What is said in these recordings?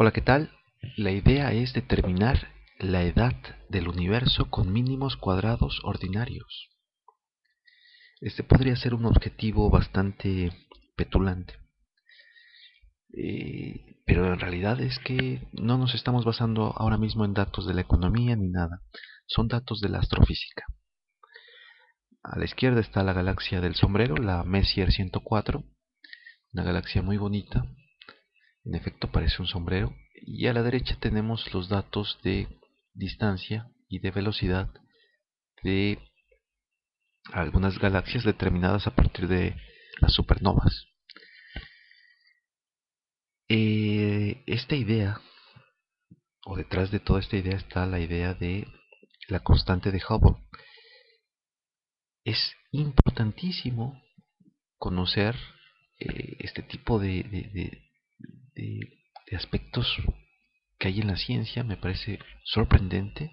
Hola, ¿qué tal? La idea es determinar la edad del universo con mínimos cuadrados ordinarios. Este podría ser un objetivo bastante petulante, pero en realidad es que no nos estamos basando ahora mismo en datos de la economía ni nada, son datos de la astrofísica. A la izquierda está la galaxia del sombrero, la Messier 104, una galaxia muy bonita, en efecto parece un sombrero, y a la derecha tenemos los datos de distancia y de velocidad de algunas galaxias determinadas a partir de las supernovas. Esta idea, o detrás de toda esta idea está la idea de la constante de Hubble. Es importantísimo conocer este tipo de aspectos que hay en la ciencia. Me parece sorprendente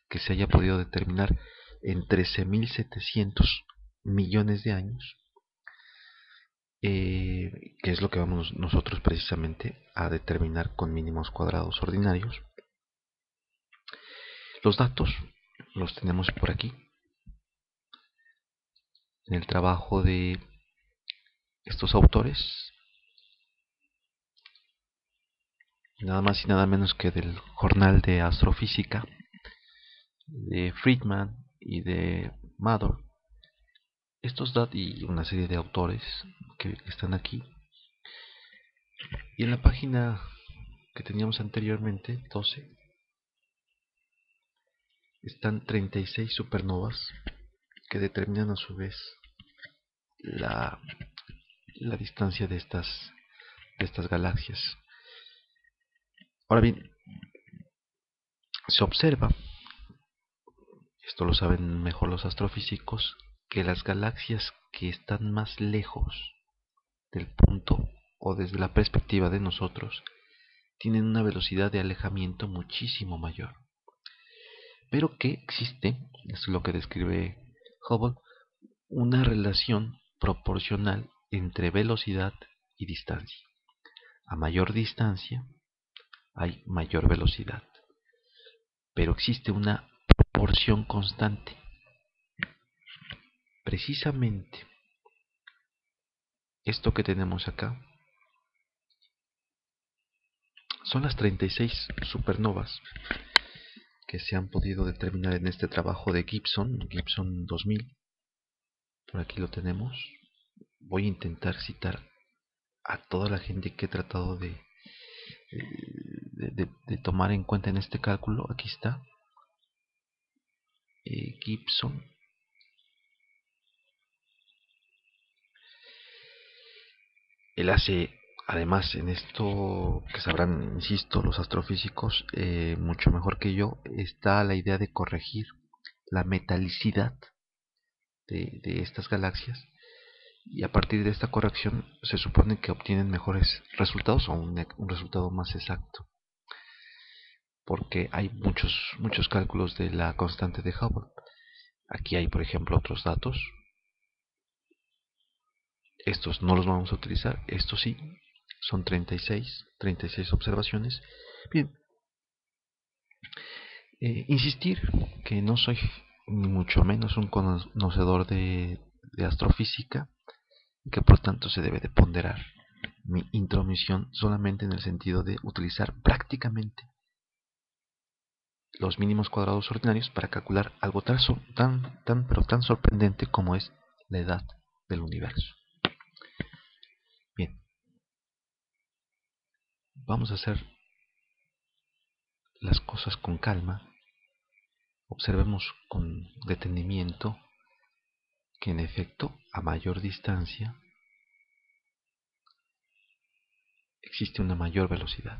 que se haya podido determinar en 13.700 millones de años, que es lo que vamos nosotros precisamente a determinar con mínimos cuadrados ordinarios. Los datos los tenemos por aquí, en el trabajo de estos autores, nada más y nada menos que del Jornal de Astrofísica, de Friedman y de Mather. Estos datos y una serie de autores que están aquí. Y en la página que teníamos anteriormente, 12, están 36 supernovas que determinan a su vez la, la distancia de estas galaxias. Ahora bien, se observa, esto lo saben mejor los astrofísicos, que las galaxias que están más lejos del punto o desde la perspectiva de nosotros tienen una velocidad de alejamiento muchísimo mayor, pero que existe, es lo que describe Hubble, una relación proporcional entre velocidad y distancia. A mayor distancia hay mayor velocidad, pero existe una proporción constante. Precisamente esto que tenemos acá son las 36 supernovas que se han podido determinar en este trabajo de Gibson 2000. Por aquí lo tenemos. Voy a intentar citar a toda la gente que he tratado de tomar en cuenta en este cálculo. Aquí está Gibson. Él hace, además, en esto que sabrán, insisto, los astrofísicos mucho mejor que yo, está la idea de corregir la metalicidad de estas galaxias, y a partir de esta corrección se supone que obtienen mejores resultados o un resultado más exacto, porque hay muchos cálculos de la constante de Hubble. Aquí hay, por ejemplo, otros datos. Estos no los vamos a utilizar, estos sí, son 36 observaciones. Bien, insistir que no soy ni mucho menos un conocedor de astrofísica, y que por tanto se debe de ponderar mi intromisión solamente en el sentido de utilizar prácticamente los mínimos cuadrados ordinarios para calcular algo tan sorprendente como es la edad del universo. Bien, vamos a hacer las cosas con calma. Observemos con detenimiento que en efecto a mayor distancia existe una mayor velocidad.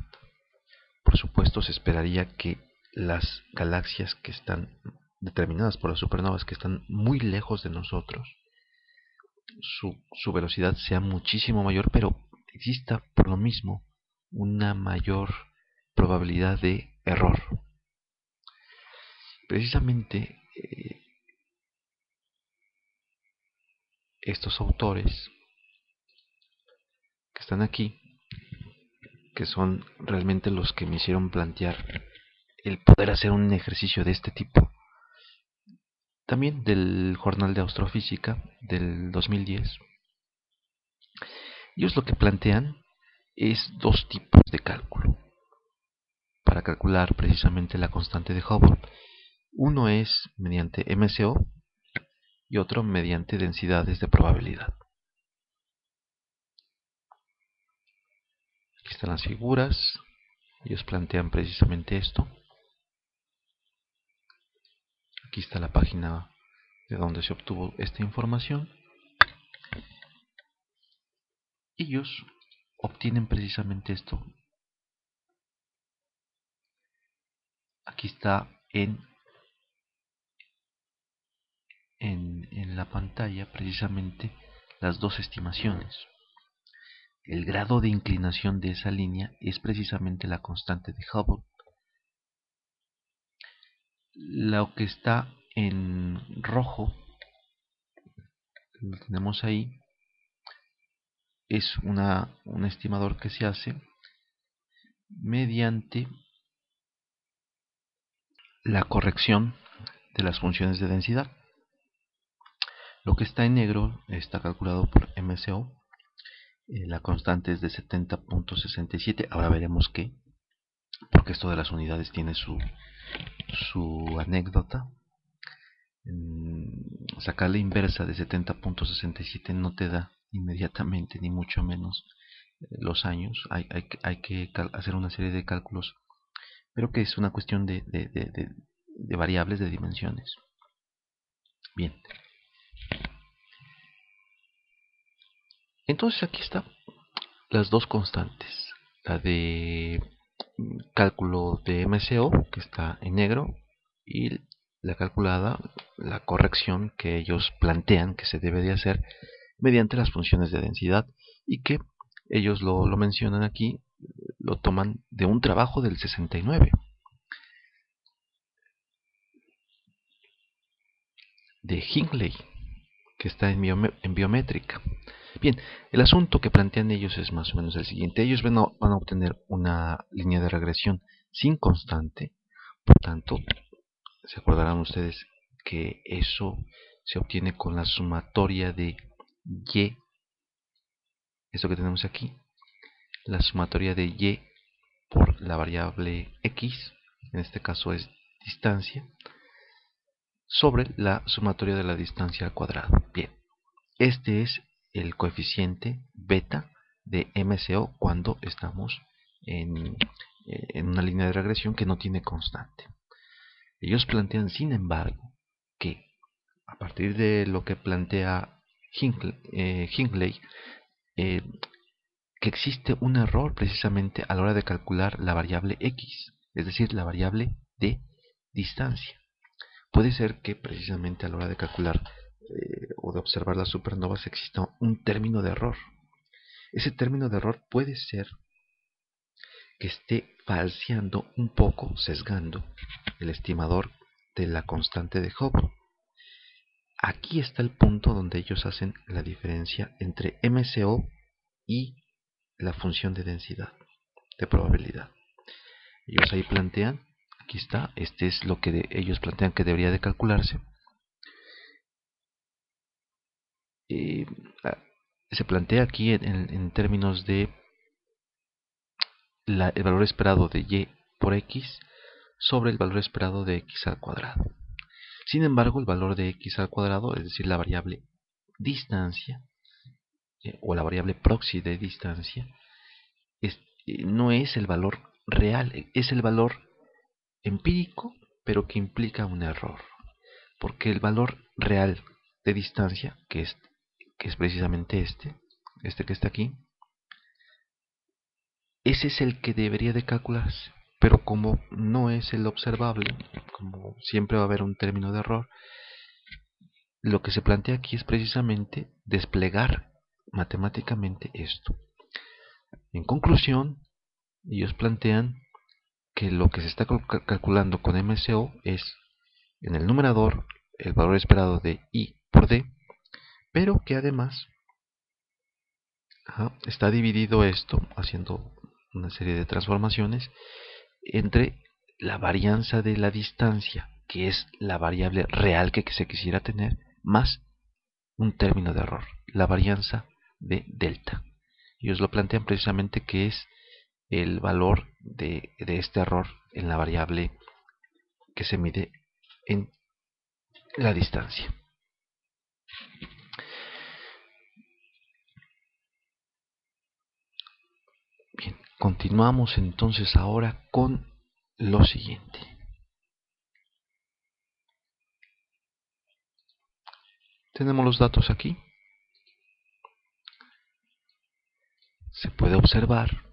Por supuesto, se esperaría que las galaxias que están determinadas por las supernovas, que están muy lejos de nosotros, su velocidad sea muchísimo mayor, pero exista por lo mismo una mayor probabilidad de error. Precisamente estos autores que están aquí que son realmente los que me hicieron plantear el poder hacer un ejercicio de este tipo. También del Jornal de Astrofísica del 2010. Ellos lo que plantean es dos tipos de cálculo para calcular precisamente la constante de Hubble. Uno es mediante MCO y otro mediante densidades de probabilidad. Aquí están las figuras. Ellos plantean precisamente esto. Aquí está la página de donde se obtuvo esta información. Ellos obtienen precisamente esto. Aquí está en la pantalla precisamente las dos estimaciones. El grado de inclinación de esa línea es precisamente la constante de Hubble. Lo que está en rojo, lo tenemos ahí, es un estimador que se hace mediante la corrección de las funciones de densidad. Lo que está en negro está calculado por MCO. La constante es de 70.67. Ahora veremos qué, porque esto de las unidades tiene su anécdota. Sacar la inversa de 70.67 no te da inmediatamente, ni mucho menos los años. Hay que hacer una serie de cálculos, pero que es una cuestión de variables, de dimensiones. Bien. Entonces aquí están las dos constantes. La de cálculo de MCO, que está en negro, y la calculada, la corrección que ellos plantean que se debe de hacer mediante las funciones de densidad, y que ellos lo mencionan aquí, lo toman de un trabajo del 69 de Hingley, que está en biométrica. Bien, el asunto que plantean ellos es más o menos el siguiente. Ellos van a obtener una línea de regresión sin constante. Por tanto, se acordarán ustedes que eso se obtiene con la sumatoria de y, esto que tenemos aquí, la sumatoria de y por la variable x, en este caso es distancia, sobre la sumatoria de la distancia al cuadrado. Bien, este es el coeficiente beta de MCO cuando estamos en una línea de regresión que no tiene constante. Ellos plantean, sin embargo, que a partir de lo que plantea Hingley, que existe un error precisamente a la hora de calcular la variable x, es decir, la variable de distancia. Puede ser que precisamente a la hora de calcular o de observar las supernovas exista un término de error. Ese término de error puede ser que esté falseando un poco, sesgando el estimador de la constante de Hubble. Aquí está el punto donde ellos hacen la diferencia entre MCO y la función de densidad, de probabilidad. Ellos ahí plantean, aquí está, este es lo que ellos plantean que debería de calcularse. Se plantea aquí en términos de el valor esperado de y por x sobre el valor esperado de x al cuadrado. Sin embargo, el valor de x al cuadrado, es decir, la variable distancia, o la variable proxy de distancia, no es el valor real, es el valor empírico, pero que implica un error. Porque el valor real de distancia, que es precisamente este que está aquí, ese es el que debería de calcularse. Pero como no es el observable, como siempre va a haber un término de error, lo que se plantea aquí es precisamente desplegar matemáticamente esto. En conclusión, ellos plantean que lo que se está calculando con MCO es en el numerador el valor esperado de I por D, pero que además está dividido esto, haciendo una serie de transformaciones entre la varianza de la distancia, que es la variable real que se quisiera tener, más un término de error, la varianza de delta. Ellos lo plantean precisamente que es el valor de este error en la variable que se mide en la distancia. Bien, continuamos entonces ahora con lo siguiente. Tenemos los datos aquí. Se puede observar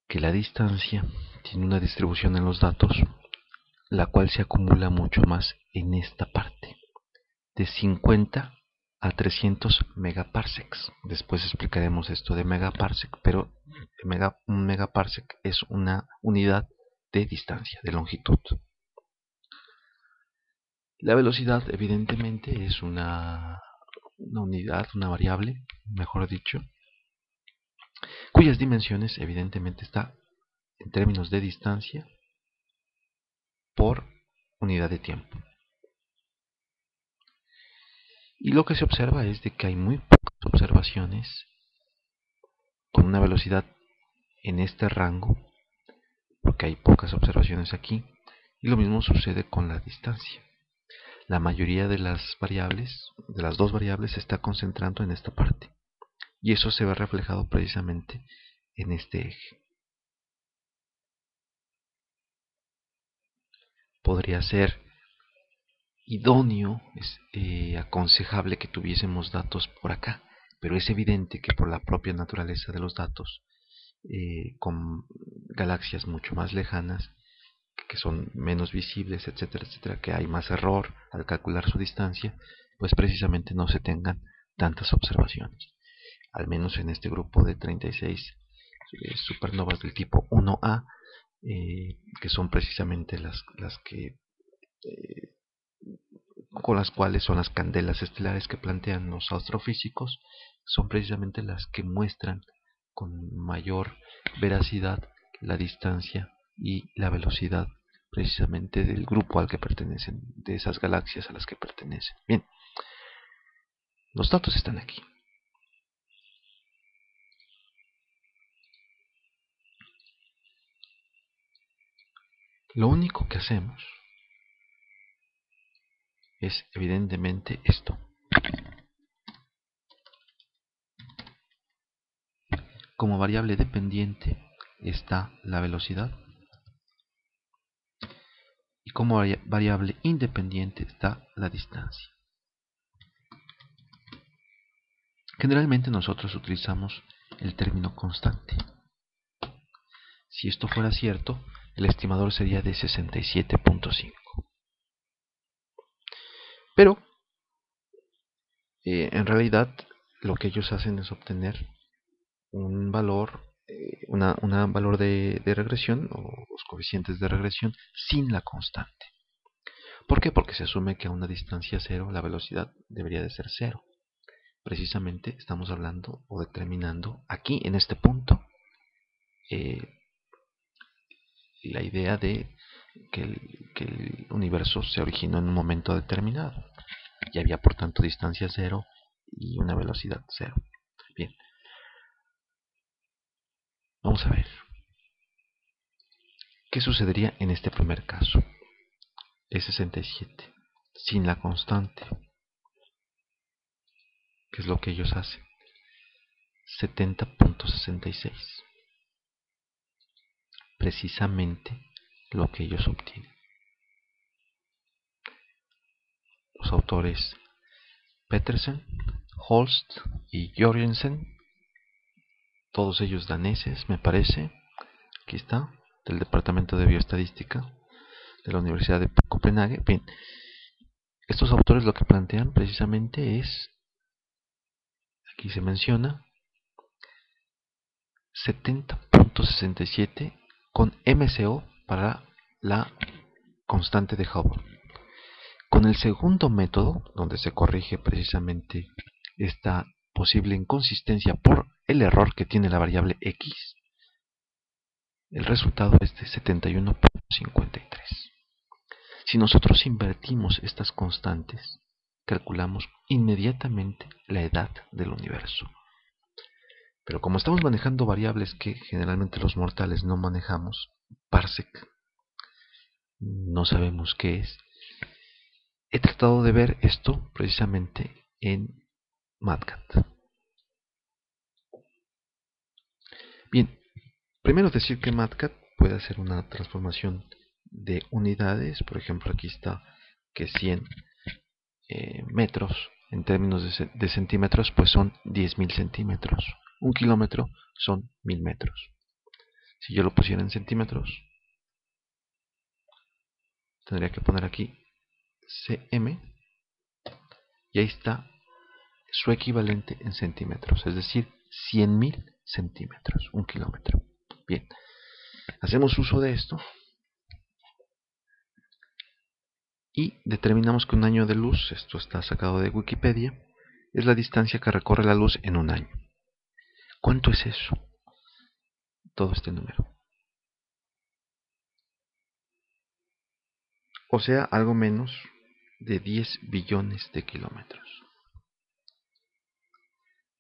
que la distancia tiene una distribución en los datos, la cual se acumula mucho más en esta parte, de 50 a 300 megaparsecs. Después explicaremos esto de megaparsec, pero un megaparsec es una unidad de distancia, de longitud. La velocidad evidentemente es una unidad, una variable, mejor dicho, cuyas dimensiones evidentemente está en términos de distancia por unidad de tiempo. Y lo que se observa es de que hay muy pocas observaciones con una velocidad en este rango, porque hay pocas observaciones aquí, y lo mismo sucede con la distancia. La mayoría de las variables, de las dos variables, se está concentrando en esta parte, y eso se ve reflejado precisamente en este eje. Podría ser idóneo, aconsejable que tuviésemos datos por acá, pero es evidente que por la propia naturaleza de los datos, con galaxias mucho más lejanas, que son menos visibles, etcétera, etcétera, que hay más error al calcular su distancia, pues precisamente no se tengan tantas observaciones. Al menos en este grupo de 36 supernovas del tipo 1A, que son precisamente las que con las cuales son las candelas estelares que plantean los astrofísicos, son precisamente las que muestran con mayor veracidad la distancia y la velocidad precisamente del grupo al que pertenecen, de esas galaxias a las que pertenecen. Bien, los datos están aquí. Lo único que hacemos es evidentemente esto. Como variable dependiente está la velocidad y como variable independiente está la distancia. Generalmente nosotros utilizamos el término constante. Si esto fuera cierto, el estimador sería de 67.5. Pero en realidad lo que ellos hacen es obtener un valor, valor de regresión o los coeficientes de regresión sin la constante. ¿Por qué? Porque se asume que a una distancia cero la velocidad debería de ser cero. Precisamente estamos hablando o determinando aquí en este punto la idea de que el universo se originó en un momento determinado y había por tanto distancia cero y una velocidad cero. Bien, vamos a ver qué sucedería en este primer caso. Es 67 sin la constante. ¿Qué es lo que ellos hacen? 70.66, precisamente lo que ellos obtienen. Los autores Petersen, Holst y Jorgensen, todos ellos daneses, me parece. Aquí está, del Departamento de Bioestadística de la Universidad de Copenhague. Bien, estos autores lo que plantean precisamente es, aquí se menciona, 70.67 con MCO para la constante de Hubble. Con el segundo método, donde se corrige precisamente esta posible inconsistencia por el error que tiene la variable x, el resultado es de 71.53. Si nosotros invertimos estas constantes, calculamos inmediatamente la edad del universo. Pero como estamos manejando variables que generalmente los mortales no manejamos, parsec, no sabemos qué es, he tratado de ver esto precisamente en MATCAT. Bien, primero decir que MATCAT puede hacer una transformación de unidades. Por ejemplo, aquí está que 100 metros en términos de centímetros pues son 10.000 centímetros. Un kilómetro son 1000 metros. Si yo lo pusiera en centímetros, tendría que poner aquí cm y ahí está su equivalente en centímetros, es decir, 100.000 centímetros, un kilómetro. Bien, hacemos uso de esto y determinamos que un año de luz, esto está sacado de Wikipedia, es la distancia que recorre la luz en un año. ¿Cuánto es eso? Todo este número. O sea, algo menos de 10 billones de kilómetros.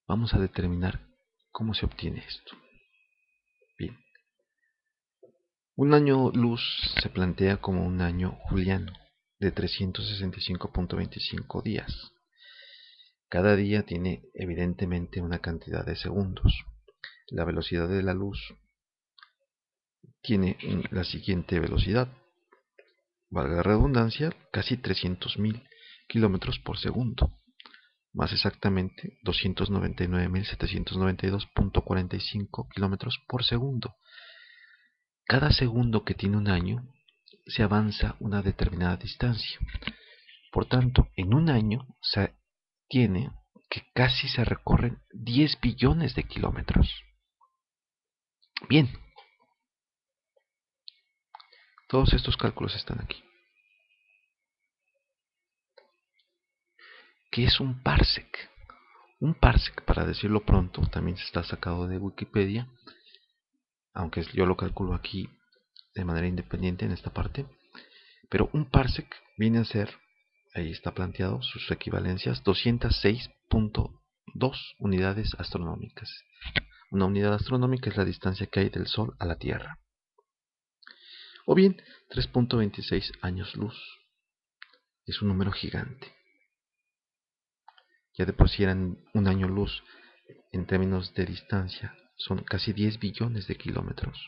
Vamos a determinar cómo se obtiene esto. Bien. Un año luz se plantea como un año juliano de 365.25 días. Cada día tiene evidentemente una cantidad de segundos. La velocidad de la luz tiene la siguiente velocidad, valga la redundancia, casi 300.000 kilómetros por segundo. Más exactamente 299.792.45 kilómetros por segundo. Cada segundo que tiene un año se avanza una determinada distancia. Por tanto, en un año se tiene que casi se recorren 10 billones de kilómetros. Bien, todos estos cálculos están aquí. ¿Qué es un parsec? Un parsec, para decirlo pronto, también está sacado de Wikipedia, aunque yo lo calculo aquí de manera independiente en esta parte. Pero un parsec viene a ser, ahí está planteado, sus equivalencias, 206.2 unidades astronómicas. Una unidad astronómica es la distancia que hay del Sol a la Tierra. O bien, 3.26 años luz. Es un número gigante. Ya de por sí eran un año luz en términos de distancia. Son casi 10 billones de kilómetros.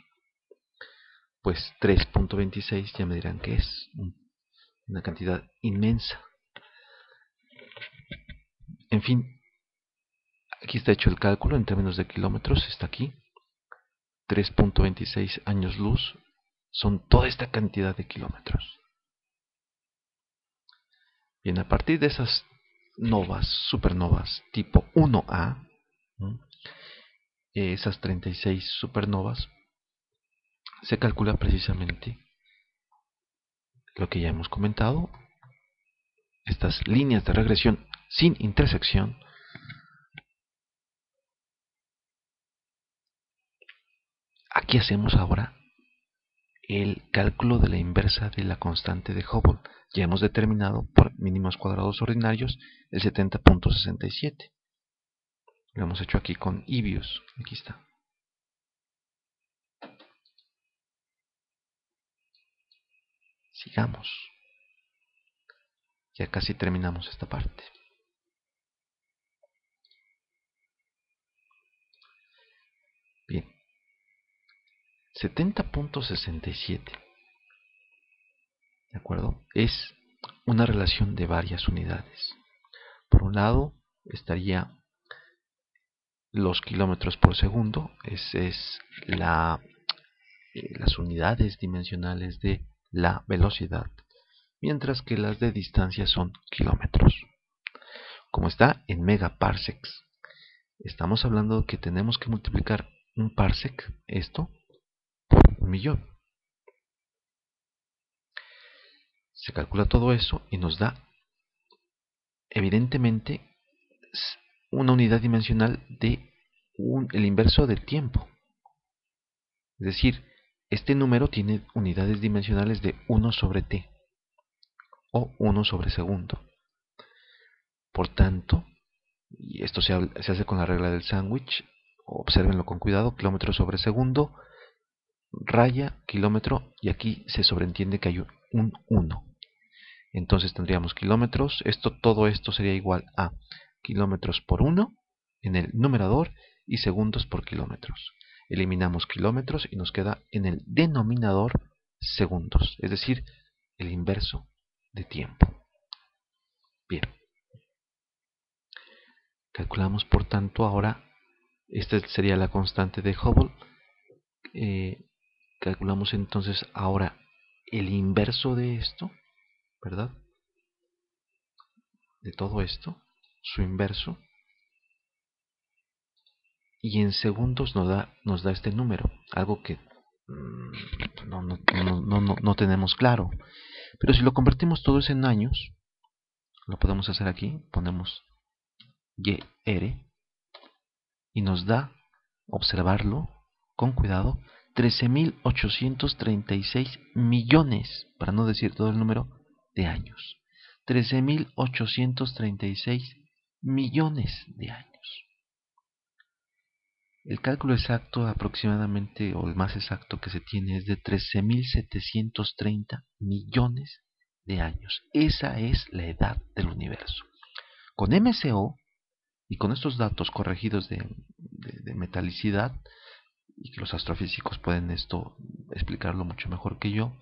Pues 3.26 ya me dirán que es una cantidad inmensa. En fin, aquí está hecho el cálculo en términos de kilómetros, está aquí. 3.26 años luz son toda esta cantidad de kilómetros. Bien, a partir de esas novas, supernovas tipo 1A, esas 36 supernovas, se calcula precisamente lo que ya hemos comentado, estas líneas de regresión sin intersección. Aquí hacemos ahora el cálculo de la inversa de la constante de Hubble. Ya hemos determinado por mínimos cuadrados ordinarios el 70.67. Lo hemos hecho aquí con Ibius. Aquí está. Sigamos. Ya casi terminamos esta parte. Bien. 70.67. ¿De acuerdo? Es una relación de varias unidades. Por un lado estaría los kilómetros por segundo. Esa es las unidades dimensionales de la velocidad, mientras que las de distancia son kilómetros. Como está en megaparsecs, estamos hablando que tenemos que multiplicar un parsec, esto, por 1.000.000. Se calcula todo eso y nos da, evidentemente, una unidad dimensional de el inverso del tiempo. Es decir, este número tiene unidades dimensionales de 1 sobre t o 1 sobre segundo. Por tanto, y esto se hace con la regla del sándwich, obsérvenlo con cuidado, kilómetro sobre segundo, raya, kilómetro, y aquí se sobreentiende que hay un 1. Entonces tendríamos kilómetros, todo esto sería igual a kilómetros por 1 en el numerador y segundos por kilómetros. Eliminamos kilómetros y nos queda en el denominador segundos, es decir, el inverso de tiempo. Bien. Calculamos por tanto ahora, esta sería la constante de Hubble. Calculamos entonces ahora el inverso de esto, ¿verdad? De todo esto, su inverso. Y en segundos nos da este número, algo que no tenemos claro. Pero si lo convertimos todo eso en años, lo podemos hacer aquí, ponemos YR y nos da, observarlo con cuidado, 13.836 millones, para no decir todo el número, de años. 13.836 millones de años. El cálculo exacto aproximadamente, o el más exacto que se tiene, es de 13.730 millones de años. Esa es la edad del universo. Con MCO y con estos datos corregidos de metalicidad, y que los astrofísicos pueden esto explicarlo mucho mejor que yo,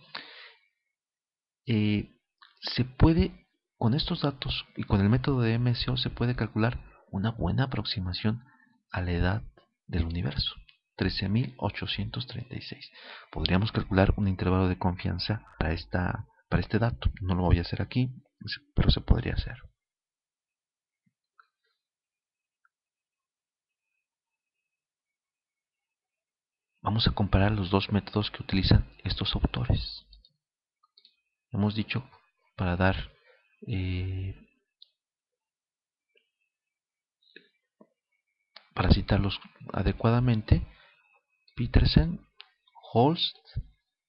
se puede, con estos datos y con el método de MCO, se puede calcular una buena aproximación a la edad del universo. 13.836. Podríamos calcular un intervalo de confianza para este dato. No lo voy a hacer aquí, pero se podría hacer. Vamos a comparar los dos métodos que utilizan estos autores. Hemos dicho, para dar para citarlos adecuadamente, Petersen, Holst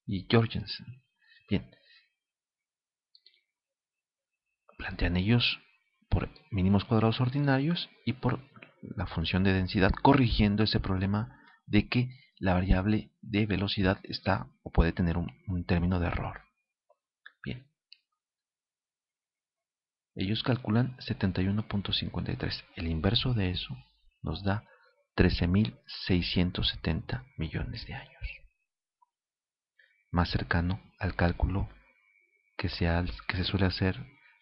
y Jorgensen. Bien, plantean ellos por mínimos cuadrados ordinarios y por la función de densidad, corrigiendo ese problema de que la variable de velocidad está o puede tener un término de error. Bien, ellos calculan 71.53. El inverso de eso nos da 13.670 millones de años. Más cercano al cálculo que se suele hacer,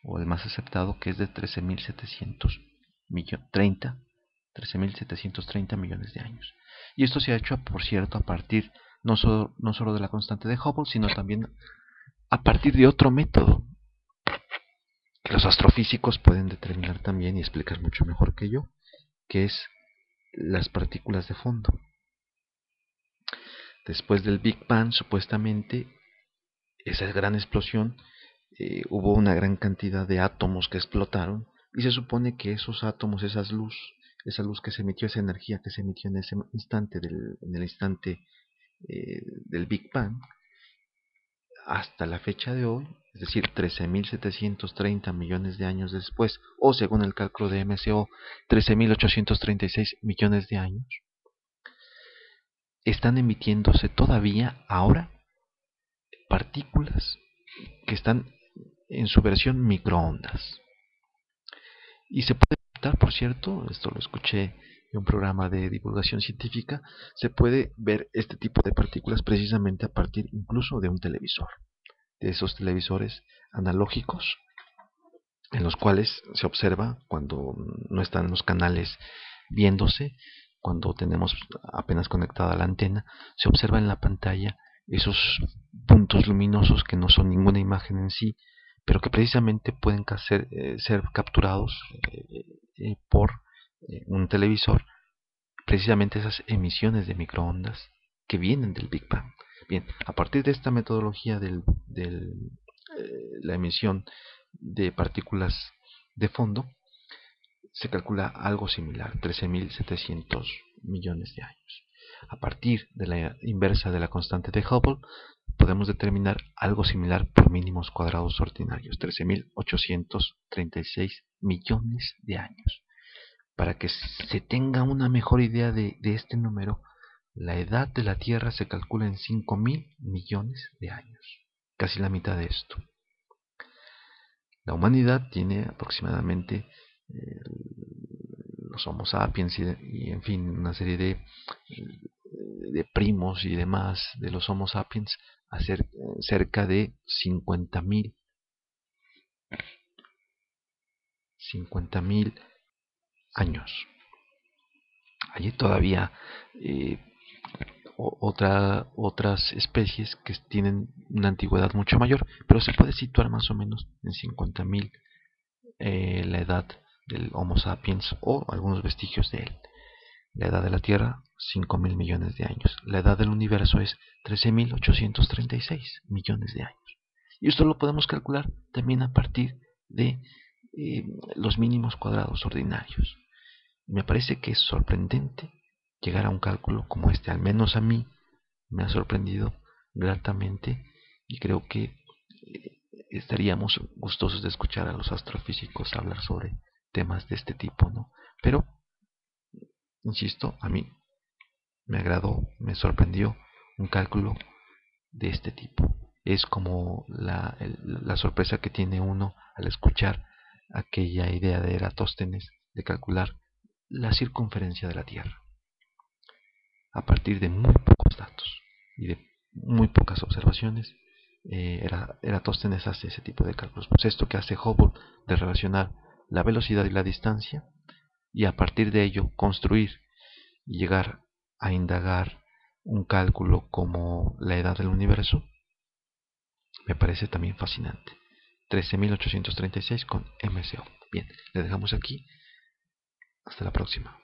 o el más aceptado, que es de 13.730 millones de años. Y esto se ha hecho, por cierto, a partir no solo de la constante de Hubble, sino también a partir de otro método que los astrofísicos pueden determinar también y explicar mucho mejor que yo, que es las partículas de fondo. Después del Big Bang, supuestamente, esa gran explosión, hubo una gran cantidad de átomos que explotaron, y se supone que esos átomos, esa luz que se emitió, esa energía que se emitió en ese instante, en el instante del Big Bang, hasta la fecha de hoy, es decir, 13.730 millones de años después, o según el cálculo de MCO, 13.836 millones de años, están emitiéndose todavía ahora partículas que están en su versión microondas. Y se puede notar, por cierto, esto lo escuché en un programa de divulgación científica, se puede ver este tipo de partículas precisamente a partir incluso de un televisor, de esos televisores analógicos en los cuales se observa cuando no están los canales viéndose, cuando tenemos apenas conectada la antena, se observa en la pantalla esos puntos luminosos que no son ninguna imagen en sí, pero que precisamente pueden ser capturados por un televisor, precisamente esas emisiones de microondas que vienen del Big Bang. Bien, a partir de esta metodología la emisión de partículas de fondo, se calcula algo similar, 13.700 millones de años. A partir de la inversa de la constante de Hubble, podemos determinar algo similar por mínimos cuadrados ordinarios, 13.836 millones de años. Para que se tenga una mejor idea de este número, la edad de la Tierra se calcula en 5.000 millones de años, casi la mitad de esto. La humanidad tiene aproximadamente los Homo sapiens y en fin, una serie de primos y demás de los Homo sapiens a cerca de 50.000 años. Hay todavía otras especies que tienen una antigüedad mucho mayor, pero se puede situar más o menos en 50.000 la edad del Homo sapiens o algunos vestigios de él. La edad de la Tierra, 5.000 millones de años. La edad del universo es 13.836 millones de años. Y esto lo podemos calcular también a partir de los mínimos cuadrados ordinarios. Me parece que es sorprendente llegar a un cálculo como este. Al menos a mí me ha sorprendido gratamente y creo que estaríamos gustosos de escuchar a los astrofísicos hablar sobre temas de este tipo, ¿no? Pero, insisto, a mí me agradó, me sorprendió un cálculo de este tipo. Es como la sorpresa que tiene uno al escuchar aquella idea de Eratóstenes de calcular la circunferencia de la Tierra a partir de muy pocos datos y de muy pocas observaciones. Eratóstenes hace ese tipo de cálculos. Pues esto que hace Hubble de relacionar la velocidad y la distancia y a partir de ello construir y llegar a indagar un cálculo como la edad del universo, me parece también fascinante. 13.836 con MCO. Bien, le dejamos aquí. Hasta la próxima.